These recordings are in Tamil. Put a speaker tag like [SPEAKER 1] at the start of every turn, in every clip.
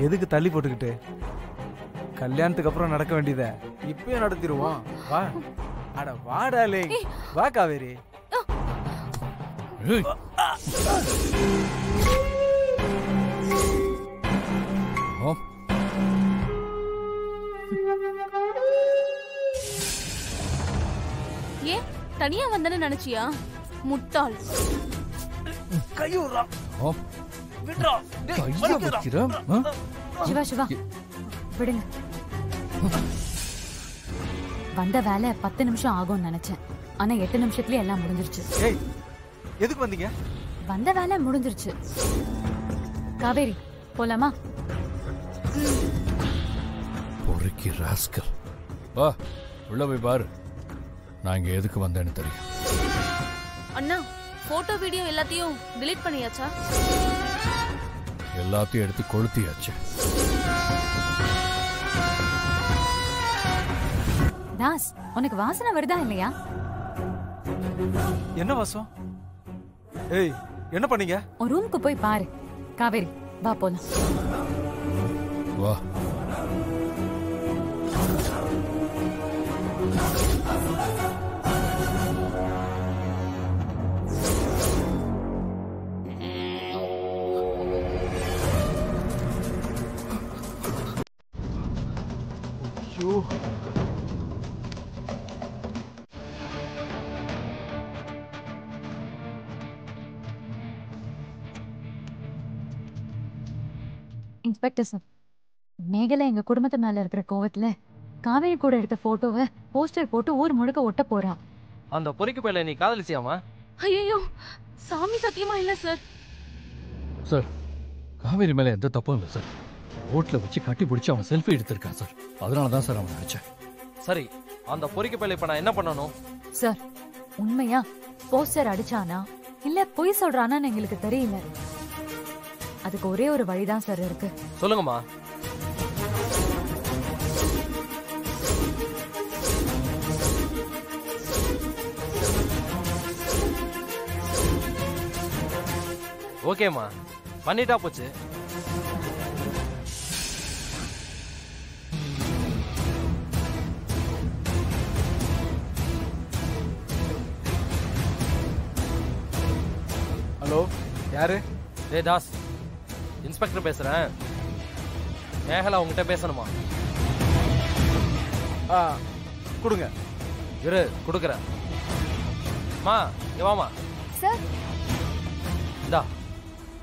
[SPEAKER 1] எதுக்கு தள்ளி போட்டுக்கிட்டு? கல்யாணத்துக்கு அப்புறம் நடக்க வேண்டியத இப்பயும் நடத்திடுவோம். வா. அட வாடாலே. வா காவேரி.
[SPEAKER 2] ஏன் தனியா வந்தேன்னு நினைச்சியா? முட்டாள்.
[SPEAKER 1] கையூரா. விட்றா.
[SPEAKER 3] கைய வச்சிரா.
[SPEAKER 4] சிவா சிவா விடுங்க. வந்த வேலை 10 நிமிஷம் ஆகும்னு நினைச்சேன். ஆனா 8 நிமிஷத்துலயே எல்லாம் முடிஞ்சிருச்சு.
[SPEAKER 1] ஏய் எதுக்கு வந்தீங்க?
[SPEAKER 4] வந்த வேலை முடிஞ்சிருச்சு. காவேரி போலாமா?
[SPEAKER 3] பொறுக்கி ராஸ்கல். வா உள்ள போய் பாரு. நான் இங்க எதுக்கு வந்தேன்னு தெரியும்.
[SPEAKER 2] அண்ணா போட்டோ வீடியோ எல்லாத்தையும் delete பண்ணியாச்சா?
[SPEAKER 3] எல்லாத்தையும் எடுத்து கொளுத்தியாச்சு.
[SPEAKER 4] தாஸ் உனக்கு வாசனை வருதா இல்லையா?
[SPEAKER 1] என்ன வாசம்? ஏய் என்ன பண்ணீங்க?
[SPEAKER 4] ஒரு ரூமுக்கு போய் பாரு. காவேரி வா போலாம்.
[SPEAKER 3] வா.
[SPEAKER 1] ஐயோ
[SPEAKER 4] இன்ஸ்பெக்டர் சார், மேகலை எங்க குடும்பத்து மேல இருக்கிற கோவத்துல காவேரி கூட எடுத்த போட்டோவை போஸ்டர் போட்டு ஊர் முழுக்க ஒட்ட போறான்.
[SPEAKER 5] அந்த பொறிக்கு பையல நீ காதலிச்சியாமா?
[SPEAKER 2] ஐயோ சாமி சத்தியமா இல்ல சார்.
[SPEAKER 3] சார் காவேரி மேல எந்த தப்பும் இல்லை சார். ரோட்ல வச்சு கட்டி பிடிச்சி அவன் செல்ஃபி எடுத்திருக்கான் சார். அதனால தான் சார் அவன் நினைச்சேன்.
[SPEAKER 5] சரி அந்த பொறிக்கு பையல இப்ப நான் என்ன பண்ணணும்?
[SPEAKER 4] சார் உண்மையா போஸ்டர் அடிச்சானா இல்ல பொய் சொல்றானான்னு எங்களுக்கு தெரியல. அதுக்கு ஒரே ஒரு வழிதான் சார் இருக்கு.
[SPEAKER 5] சொல்லுங்கம்மா. ஓகேம்மா பண்ணிட்டா போச்சு.
[SPEAKER 1] ஹலோ யாரு?
[SPEAKER 5] டேய் தாஸ், இன்ஸ்பெக்டர் பேசுறேன். மேகலா உங்ககிட்ட பேசணுமா?
[SPEAKER 1] கொடுங்க.
[SPEAKER 5] இரு கொடுக்குறேன். மா இங்க வாமா.
[SPEAKER 2] சார்
[SPEAKER 5] இந்தா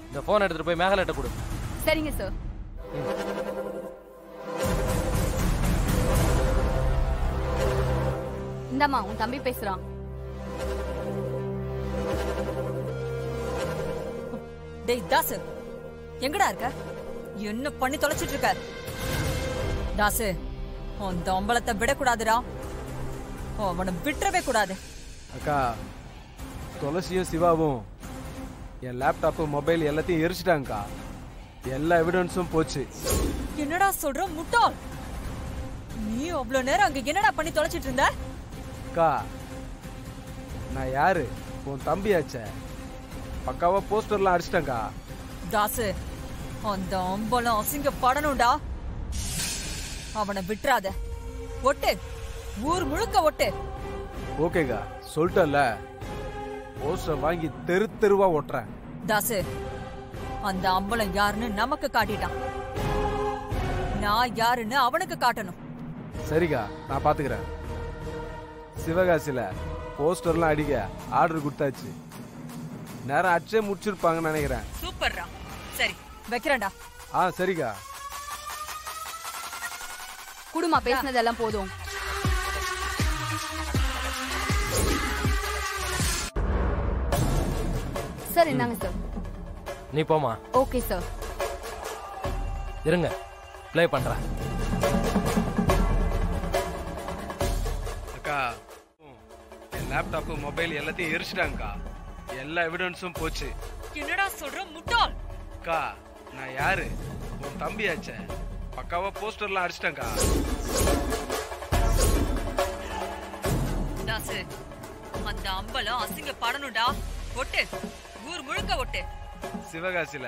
[SPEAKER 5] இந்த போன் எடுத்துட்டு போய் மேகலாட்ட கொடு.
[SPEAKER 2] சரிங்க சார். இந்தாம்மா உன் தம்பி பேசுறான்.
[SPEAKER 6] டேய் தாசு எங்கடா இருக்க? என்ன பண்ணி தொலைச்சிட்டு இருக்க? தாசு அந்த அம்பலத்தை விடக்கூடாதுடா. அவனை விட்டுறவே கூடாது.
[SPEAKER 1] அக்கா துளசியும் சிவாவும் என் லேப்டாப்பு மொபைல் எல்லாத்தையும் எரிச்சிட்டாங்கக்கா. எல்லா எவிடன்ஸும் போச்சு.
[SPEAKER 6] என்னடா சொல்ற முட்டாள்? நீ அவ்வளவு நேரம் அங்க என்னடா பண்ணி தொலைச்சிட்டு இருந்த?
[SPEAKER 1] அக்கா நான் யாரு? உன் தம்பியாச்சே. பக்காவா போஸ்டர்லாம் அடிச்சிட்டேங்க்கா.
[SPEAKER 6] தாசு அந்த அம்பலம் அசிங்கப்படணும்டா. அவனை விட்டுறாத. ஒட்டு ஊர் முழுக்க ஒட்டு.
[SPEAKER 1] ஓகேக்கா சொல்லிட்டல. போஸ்டர் வாங்கி தெரு தெருவா ஓட்டுறேன்.
[SPEAKER 6] தாசு அந்த அம்பலம் யாருன்னு நமக்கு காட்டிட்டான். நான் யாருன்னு அவனுக்கு காட்டணும்.
[SPEAKER 1] சரிக்கா நான் பாத்துக்கிறேன். சிவகாசியில போஸ்டர்லாம் அடிக்க ஆர்டர் கொடுத்தாச்சு. நேரம் அச்சே முடிச்சிருப்பாங்கன்னு நினைக்கிறேன்.
[SPEAKER 6] சூப்பர்ரா. சரி வைக்கிறேன்டா.
[SPEAKER 1] சரிக்கா.
[SPEAKER 2] குடுமா பேசினதெல்லாம் போதும். சார் என்னங்க சார்?
[SPEAKER 5] நீ போமா.
[SPEAKER 2] Okay sir.
[SPEAKER 5] இருங்க ப்ளே பண்றேன்.
[SPEAKER 1] அக்கா என் லேப்டாப்பு மொபைல் எல்லாத்தையும் எரிச்சிட்டாங்கக்கா. எல்லா எவிடன்ஸும் போச்சு.
[SPEAKER 6] என்னடா சொல்ற முட்டாள்?
[SPEAKER 1] அக்கா நான் யாரு? உன் தம்பியாச்சே. பக்காவா போஸ்டர்லாம் அடிச்சிட்டேங்க்கா.
[SPEAKER 6] தாசு அந்த அம்பலம் அசிங்கப்படணும்டா. ஒட்டு ஊர் முழுக்க ஒட்டு.
[SPEAKER 1] சிவகாசியில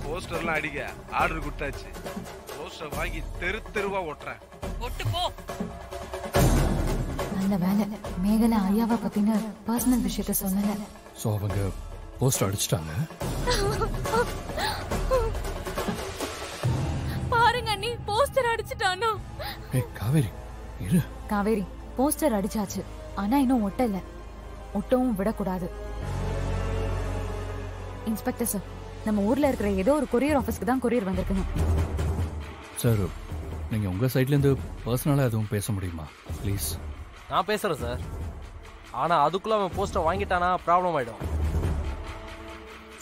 [SPEAKER 7] போஸ்டர்லாம் அடிக்க ஆர்டர் கொடுத்தாச்சு. போஸ்டர் வாங்கி தெரு தெருவா ஓட்டுறேன்.
[SPEAKER 6] ஒட்டு போ.
[SPEAKER 4] நல்ல வேலை மேகலை ஐயாவை பத்தின பர்சனல் விஷயத்த சொன்னல.
[SPEAKER 3] ஸோ அவங்க போஸ்டர் அடிச்சிட்டாங்க.
[SPEAKER 2] பாருங்க அண்ணி, போஸ்டர் அடிச்சிட்டானா?
[SPEAKER 3] ஏய் காவேரி இரு.
[SPEAKER 4] காவேரி போஸ்டர் அடிச்சாச்சு, ஆனா இன்னும் ஒட்டல. ஒட்டவும் விடக்கூடாது. இன்ஸ்பெக்டர் சார், நம்ம ஊர்ல இருக்கிற ஏதோ ஒரு கொரியர் ஆபீஸ்க்கு தான் கொரியர் வந்திருக்கணும்.
[SPEAKER 3] சார் நீங்கள் உங்கள் சைட்லேருந்து பர்சனலாக எதுவும் பேச முடியுமா ப்ளீஸ்?
[SPEAKER 5] நான் பேசுறேன் சார். ஆனா அதுக்குள்ள அவன் போஸ்டர் வாங்கிட்டானா ப்ராப்ளம் ஆயிடும்.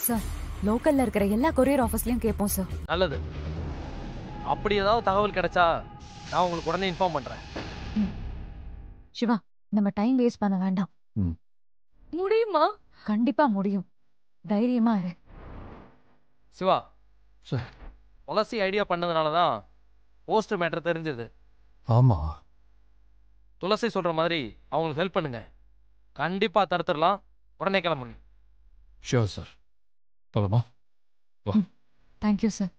[SPEAKER 4] சார் லோக்கல்ல இருக்கிற எல்லா கொரியர் ஆபீஸ்லயும் கேட்போம் சார்.
[SPEAKER 5] நல்லது. அப்படி ஏதாவது தகவல் கிடைச்சா நான் உங்களுக்கு உடனே இன்ஃபார்ம் பண்றேன்.
[SPEAKER 4] சிவா, நம்ம டைம் வேஸ்ட் பண்ண வேண்டாம்.
[SPEAKER 2] முடியுமா?
[SPEAKER 4] கண்டிப்பா முடியும். தைரியமா இரு.
[SPEAKER 5] சிவா
[SPEAKER 3] சார்.
[SPEAKER 5] துளசி ஐடியா பண்ணதுனால தான் போஸ்டர் மேட்டர் தெரிஞ்சது.
[SPEAKER 3] ஆமாம்.
[SPEAKER 5] துளசி சொல்ற மாதிரி அவங்களுக்கு ஹெல்ப் பண்ணுங்க. கண்டிப்பா தடுத்துடலாம். உடனே கிளம்புங்க.
[SPEAKER 3] Sure sir. போலாமா? வா.
[SPEAKER 4] Thank you sir.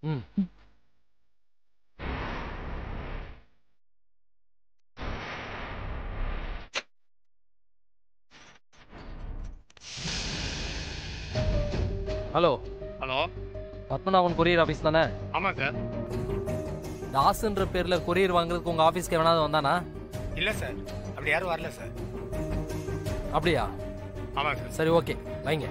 [SPEAKER 5] Hello.
[SPEAKER 7] Hello,
[SPEAKER 5] Padmanabhan courier office தானே?
[SPEAKER 7] ஆமாம் சார்.
[SPEAKER 5] தாஸ்ன்ற பேர்ல கொரியர் வாங்குறதுக்கு உங்க ஆஃபீஸ்க்கு எவனாவது வந்தானா?
[SPEAKER 7] இல்லை சார், அப்படி யாரும் வரல சார்.
[SPEAKER 5] அப்படியா?
[SPEAKER 7] ஆமாம் சார்.
[SPEAKER 5] சரி, ஓகே, வைங்க.